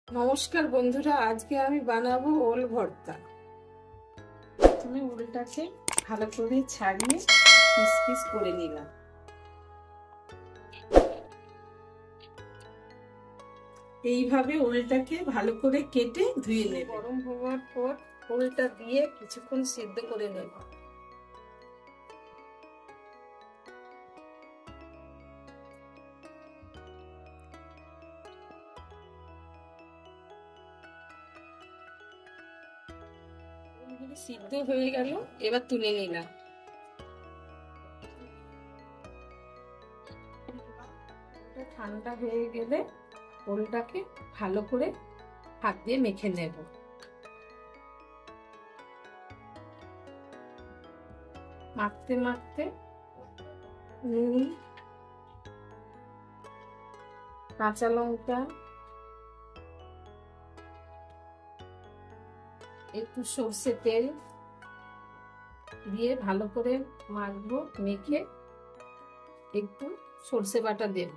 নমস্কার বন্ধুরা, আজকে আমি বানাবো ওল ভর্তা। প্রথমে ওলটাকে ভালো করে ছাড়িয়ে পিস পিস করে নিলাম। এইভাবে ওলটাকে ভালো করে কেটে ধুয়ে নেব। গরম হওয়ার পর ওলটা দিয়ে কিছুক্ষণ সিদ্ধ করে নেব। সিদ্ধ হয়ে গেল, এবার তুলে নিলাম। ঠান্ডা হয়ে গেলে ওলটাকে ভালো করে হাত দিয়ে মেখে নেব। মাখতে মাখতে নুন, কাঁচা লঙ্কা, একটু সর্ষে তেল দিয়ে ভালো করে মাখবো। মেখে একটু সর্ষে বাটা দেব।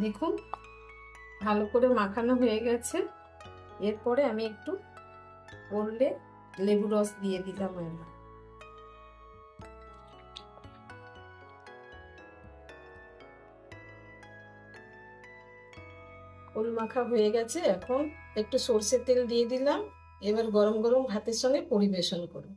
দেখুন ভালো করে মাখানো হয়ে গেছে। এরপরে আমি একটু ওলে লেবু রস দিয়ে দিলাম। ওল মাখা হয়ে গেছে, এখন একটু সর্ষের তেল দিয়ে দিলাম। এবার গরম গরম ভাতের সঙ্গে পরিবেশন করুন।